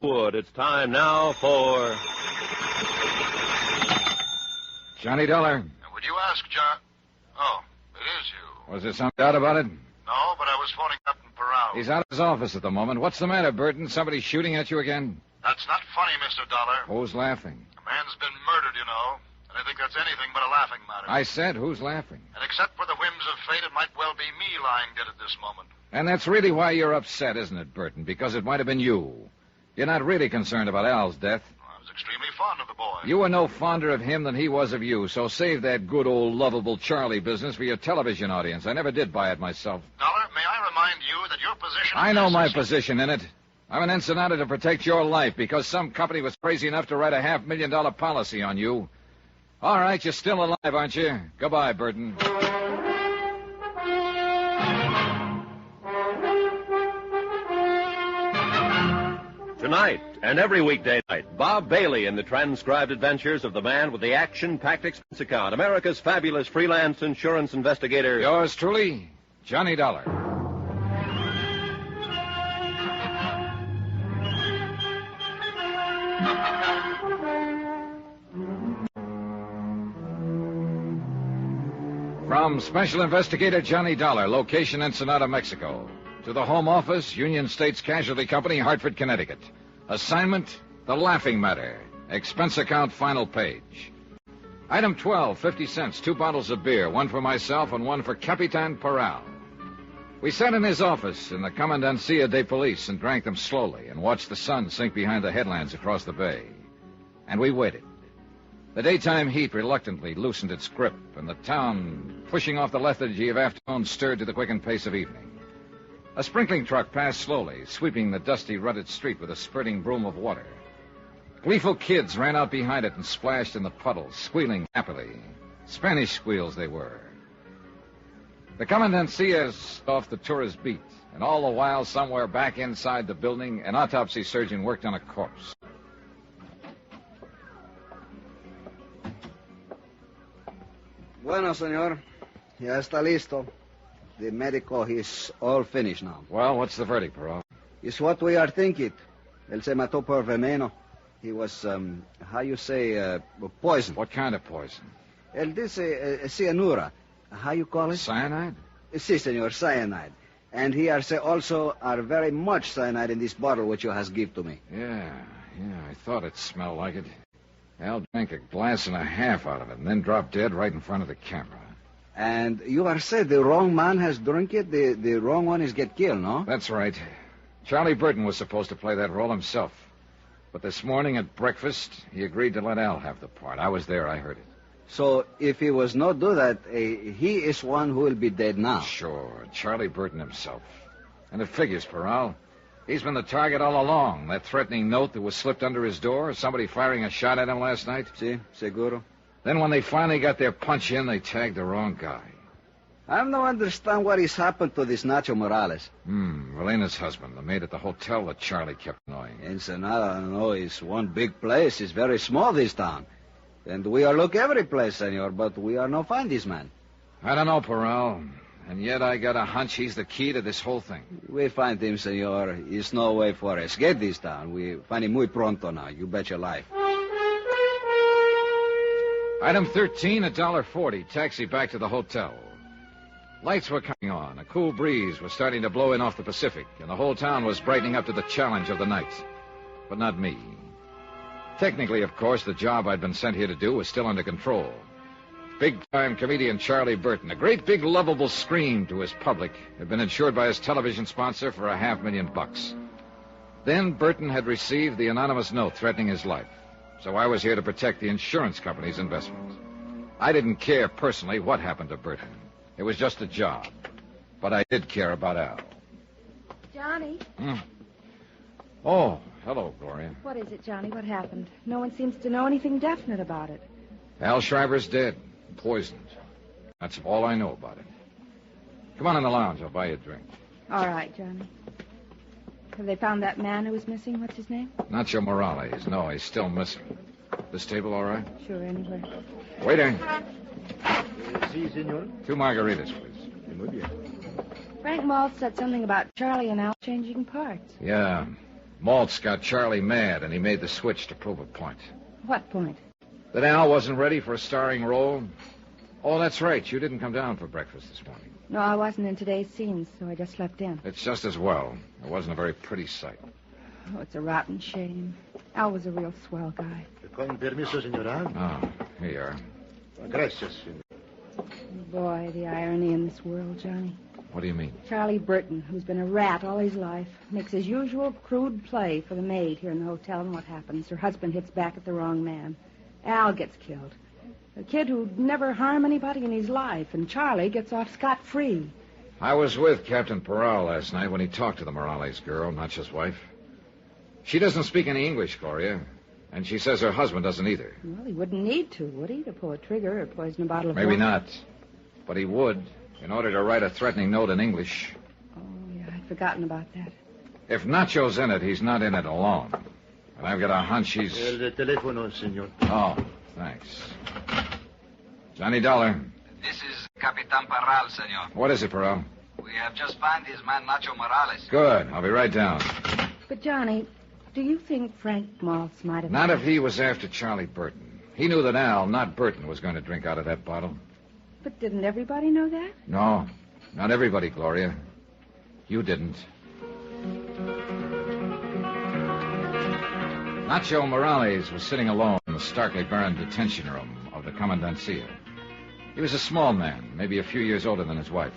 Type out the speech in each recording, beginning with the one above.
Wood. It's time now for... Johnny Dollar. Would you ask John... Oh, it is you. Was there some doubt about it? No, but I was phoning Captain Perral. He's out of his office at the moment. What's the matter, Burton? Somebody shooting at you again? That's not funny, Mr. Dollar. Who's laughing? A man's been murdered, you know. And I think that's anything but a laughing matter. I said, who's laughing? And except for the whims of fate, it might well be me lying dead at this moment. And that's really why you're upset, isn't it, Burton? Because it might have been you. You're not really concerned about Al's death. I was extremely fond of the boy. You were no fonder of him than he was of you, so save that good old lovable Charlie business for your television audience. I never did buy it myself. Dollar, may I remind you that your position... I know my position in it. I'm an ensenada to protect your life because some company was crazy enough to write a $500,000 policy on you. All right, you're still alive, aren't you? Goodbye, Burton. Tonight and every weekday night, Bob Bailey in the transcribed adventures of the man with the action-packed expense account, America's fabulous freelance insurance investigator. Yours truly, Johnny Dollar. From Special Investigator Johnny Dollar, location Ensenada, Mexico, to the Home Office, Union States Casualty Company, Hartford, Connecticut. Assignment, The Laughing Matter. Expense account, final page. Item 12, 50 cents, 2 bottles of beer, one for myself and one for Capitan Perral. We sat in his office in the Comandancia de Police and drank them slowly and watched the sun sink behind the headlands across the bay. And we waited. The daytime heat reluctantly loosened its grip, and the town, pushing off the lethargy of afternoon, stirred to the quickened pace of evening. A sprinkling truck passed slowly, sweeping the dusty, rutted street with a spurting broom of water. Gleeful kids ran out behind it and splashed in the puddles, squealing happily. Spanish squeals they were. The Comandancia off the tourist beat, and all the while, somewhere back inside the building, an autopsy surgeon worked on a corpse. Bueno, señor. Ya está listo. The medical is all finished now. Well, what's the verdict, Perral? It's what we are thinking. Él se mató por veneno. He was, how you say, poison. What kind of poison? Él dice cianura. How you call it? Cyanide? Si, senor, cyanide. And here say also are very much cyanide in this bottle which you has give to me. Yeah, I thought it smelled like it. Al drank a glass and a half out of it and then dropped dead right in front of the camera. And you are said the wrong man has drunk it, the wrong one is get killed, no? That's right. Charlie Burton was supposed to play that role himself. But this morning at breakfast, he agreed to let Al have the part. I was there, I heard it. So if he was not do that, he is one who will be dead now. Sure, Charlie Burton himself. And it figures, Perral. He's been the target all along. That threatening note that was slipped under his door, somebody firing a shot at him last night. Si, seguro. Then when they finally got their punch in, they tagged the wrong guy. I don't understand what has happened to this Nacho Morales. Relena's husband, the maid at the hotel that Charlie kept annoying. Ensenada, no, is one big place. It's very small, this town. And we are look every place, senor, but we are no find this man. I don't know, Perral. And yet I got a hunch he's the key to this whole thing. We find him, senor. There's no way for us. Get this town. We find him muy pronto now. You bet your life. Item 13, $1.40. Taxi back to the hotel. Lights were coming on. A cool breeze was starting to blow in off the Pacific, and the whole town was brightening up to the challenge of the night. But not me. Technically, of course, the job I'd been sent here to do was still under control. Big-time comedian Charlie Burton, a great big lovable scream to his public, had been insured by his television sponsor for $500,000. Then Burton had received the anonymous note threatening his life. So I was here to protect the insurance company's investment. I didn't care personally what happened to Burton. It was just a job. But I did care about Al. Johnny? Oh, hello, Gloria. What is it, Johnny? What happened? No one seems to know anything definite about it. Al Shriver's dead. Poisoned. That's all I know about it. Come on in the lounge. I'll buy you a drink. All right, Johnny. Have they found that man who was missing? What's his name? Nacho Morales. No, he's still missing. This table all right? Sure, anywhere. Waiter. Si, senor. 2 margaritas, please. Muy bien. Frank Maltz said something about Charlie and Al changing parts. Yeah. Maltz got Charlie mad, and he made the switch to prove a point. What point? That Al wasn't ready for a starring role. Oh, that's right. You didn't come down for breakfast this morning. No, I wasn't in today's scenes, so I just slept in. It's just as well. It wasn't a very pretty sight. Oh, it's a rotten shame. Al was a real swell guy. Con permiso, señora. Oh, here you are. Gracias, señor. Boy, the irony in this world, Johnny. What do you mean? Charlie Burton, who's been a rat all his life, makes his usual crude play for the maid here in the hotel, and what happens? Her husband hits back at the wrong man. Al gets killed. A kid who'd never harm anybody in his life, and Charlie gets off scot-free. I was with Captain Peral last night when he talked to the Morales girl, Nacho's wife. She doesn't speak any English, Gloria, and she says her husband doesn't either. Well, he wouldn't need to, would he, to pull a trigger or poison a bottle of Maybe wine? not, but he would, in order to write a threatening note in English. Oh, yeah, I'd forgotten about that. If Nacho's in it, he's not in it alone. And I've got a hunch he's... El teléfono, señor. Oh, thanks. Johnny Dollar. This is Capitan Parral, senor. What is it, Peral? We have just found his man, Nacho Morales. Good. I'll be right down. But, Johnny, do you think Frank Maltz might have... Not if he was after Charlie Burton. He knew that Al, not Burton, was going to drink out of that bottle. But didn't everybody know that? No, not everybody, Gloria. You didn't. Nacho Morales was sitting alone in the starkly barren detention room of the Commandancia. He was a small man, maybe a few years older than his wife.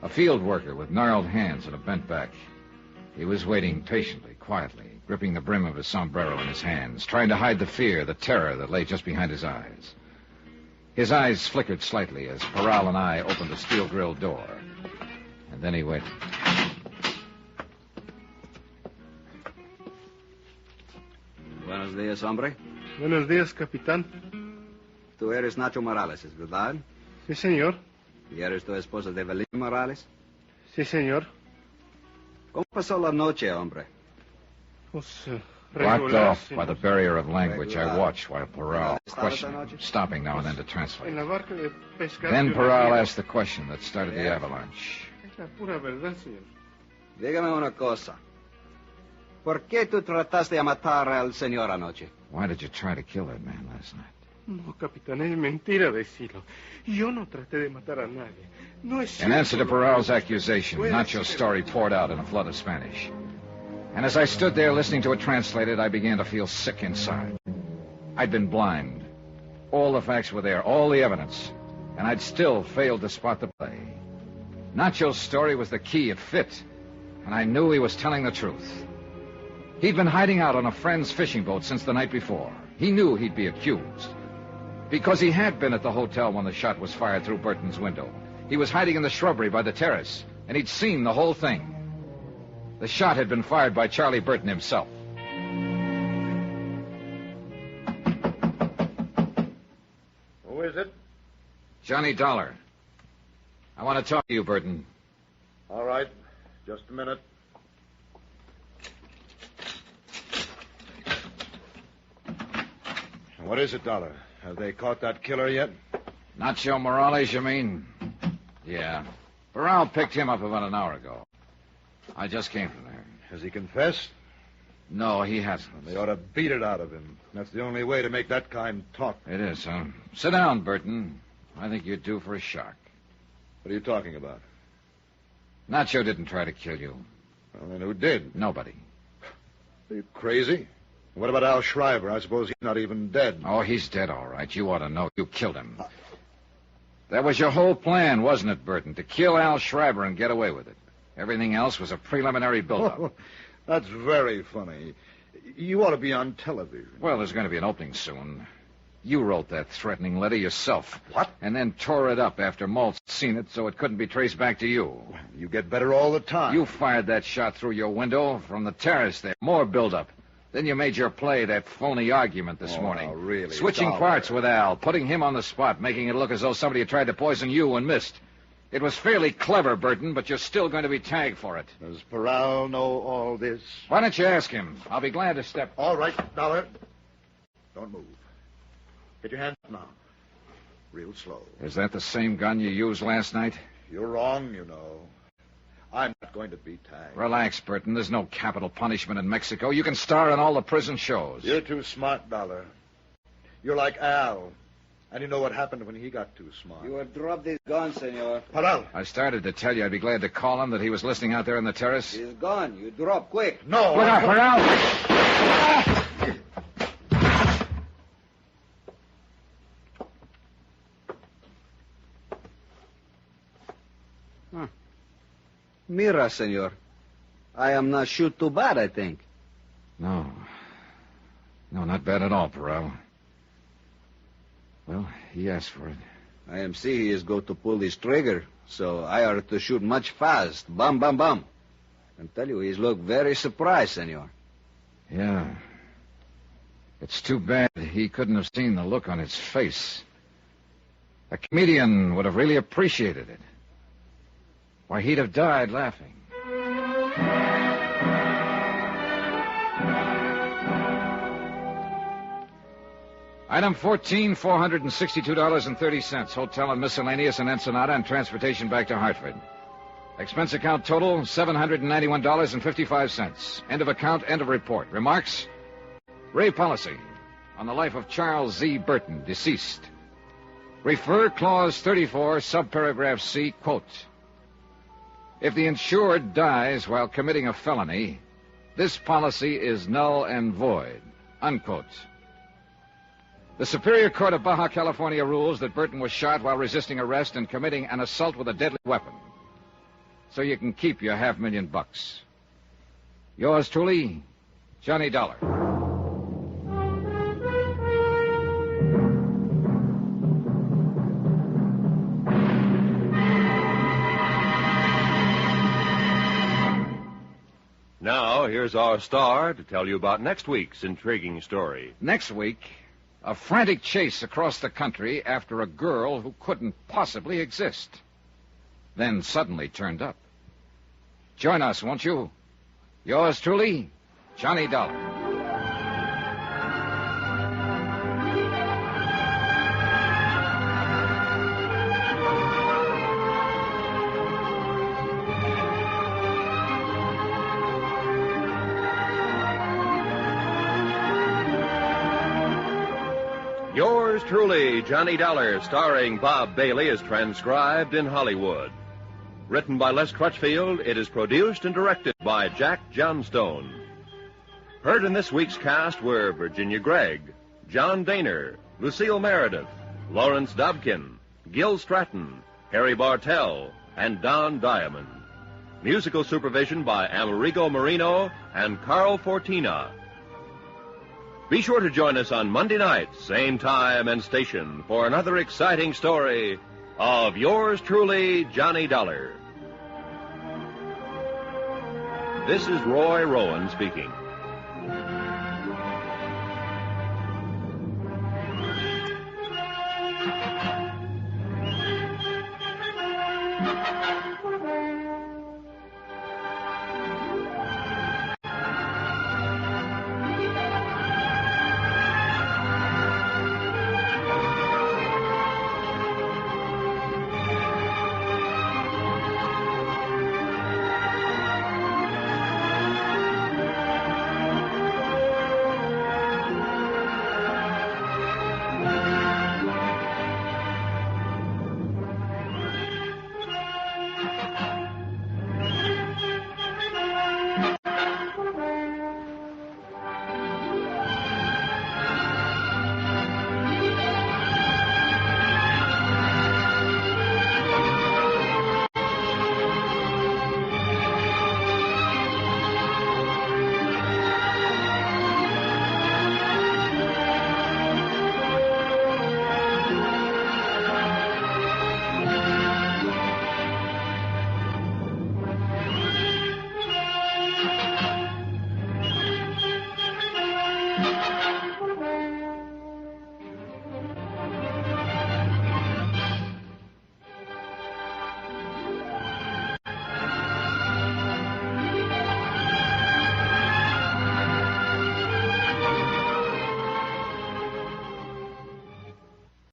A field worker with gnarled hands and a bent back. He was waiting patiently, quietly, gripping the brim of his sombrero in his hands, trying to hide the fear, the terror that lay just behind his eyes. His eyes flickered slightly as Peral and I opened the steel-grilled door. And then he waited. Buenos dias, hombre. Buenos días, capitán. Tú eres Nacho Morales, ¿es verdad? Sí, señor. ¿Y eres tu esposa de Evelyn Morales? Sí, señor. ¿Cómo pasó la noche, hombre? Pues, Blocked regular, off by the señor. barrier of language, I Regular. watched while Peral Esta questioned noche? him, stopping now and then to En translate. la barca de pescar. Then de una Peral tía. asked the question that started the avalanche. Es la pura verdad, señor. Dígame una cosa. ¿Por qué tú trataste de matar al señor anoche? Why did you try to kill that man last night? No, capitán, es mentira decirlo. Yo no traté de matar a nadie. No es In answer to cierto lo que Peral's dices. accusation, Puede Nacho's ser. story poured out in a flood of Spanish. And as I stood there listening to it translated, I began to feel sick inside. I'd been blind. All the facts were there, all the evidence, and I'd still failed to spot the play. Nacho's story was the key. It fit, and I knew he was telling the truth. He'd been hiding out on a friend's fishing boat since the night before. He knew he'd be accused. Because he had been at the hotel when the shot was fired through Burton's window. He was hiding in the shrubbery by the terrace, and he'd seen the whole thing. The shot had been fired by Charlie Burton himself. Who is it? Johnny Dollar. I want to talk to you, Burton. All right. Just a minute. What is it, Dollar? Have they caught that killer yet? Nacho Morales, you mean? Yeah. Peral picked him up about an hour ago. I just came from there. Has he confessed? No, he hasn't. They ought to beat it out of him. That's the only way to make that kind talk. It is, huh? Sit down, Burton. I think you're due for a shock. What are you talking about? Nacho didn't try to kill you. Well, then who did? Nobody. Are you crazy? What about Al Schreiber? I suppose he's not even dead. Oh, he's dead, all right. You ought to know. You killed him. That was your whole plan, wasn't it, Burton? To kill Al Schreiber and get away with it. Everything else was a preliminary build-up. That's very funny. You ought to be on television. Well, there's going to be an opening soon. You wrote that threatening letter yourself. What? And then tore it up after Maltz had seen it so it couldn't be traced back to you. You get better all the time. You fired that shot through your window from the terrace there. More build-up. Then you made your play, that phony argument this morning. Oh, really? Switching Dollar. parts with Al, putting him on the spot, making it look as though somebody had tried to poison you and missed. It was fairly clever, Burton, but you're still going to be tagged for it. Does Peral know all this? Why don't you ask him? I'll be glad to step... All right, Dollar. Don't move. Get your hands up now. Real slow. Is that the same gun you used last night? You're wrong, you know. I'm not going to be tagged. Relax, Burton. There's no capital punishment in Mexico. You can star in all the prison shows. You're too smart, Dollar. You're like Al. And you know what happened when he got too smart. You have dropped his gun, senor. Paral. I started to tell you I'd be glad to call him that he was listening out there on the terrace. He's gone. You drop quick. No. Look out, Corral! Mira, senor. I am not shoot too bad, I think. No. No, not bad at all, Perel. Well, he asked for it. I am see he is going to pull his trigger, so I are to shoot much fast. Bam, bam, bam. I can tell you, he's look very surprised, senor. Yeah. It's too bad he couldn't have seen the look on his face. A comedian would have really appreciated it. Why, he'd have died laughing. Item 14, $462.30. Hotel and miscellaneous in Ensenada and transportation back to Hartford. Expense account total, $791.55. End of account, end of report. Remarks? Ray policy on the life of Charles Z. Burton, deceased. Refer clause 34, subparagraph C, quote. If the insured dies while committing a felony, this policy is null and void, unquote. The Superior Court of Baja California rules that Burton was shot while resisting arrest and committing an assault with a deadly weapon. So you can keep your $500,000. Yours truly, Johnny Dollar. Now, here's our star to tell you about next week's intriguing story. Next week, a frantic chase across the country after a girl who couldn't possibly exist. Then suddenly turned up. Join us, won't you? Yours truly, Johnny Dollar. Yours truly, Johnny Dollar, starring Bob Bailey, is transcribed in Hollywood. Written by Les Crutchfield, it is produced and directed by Jack Johnstone. Heard in this week's cast were Virginia Gregg, John Daner, Lucille Meredith, Lawrence Dobkin, Gil Stratton, Harry Bartell, and Don Diamond. Musical supervision by Amerigo Marino and Carl Fortina. Be sure to join us on Monday night, same time and station, for another exciting story of yours truly, Johnny Dollar. This is Roy Rowan speaking.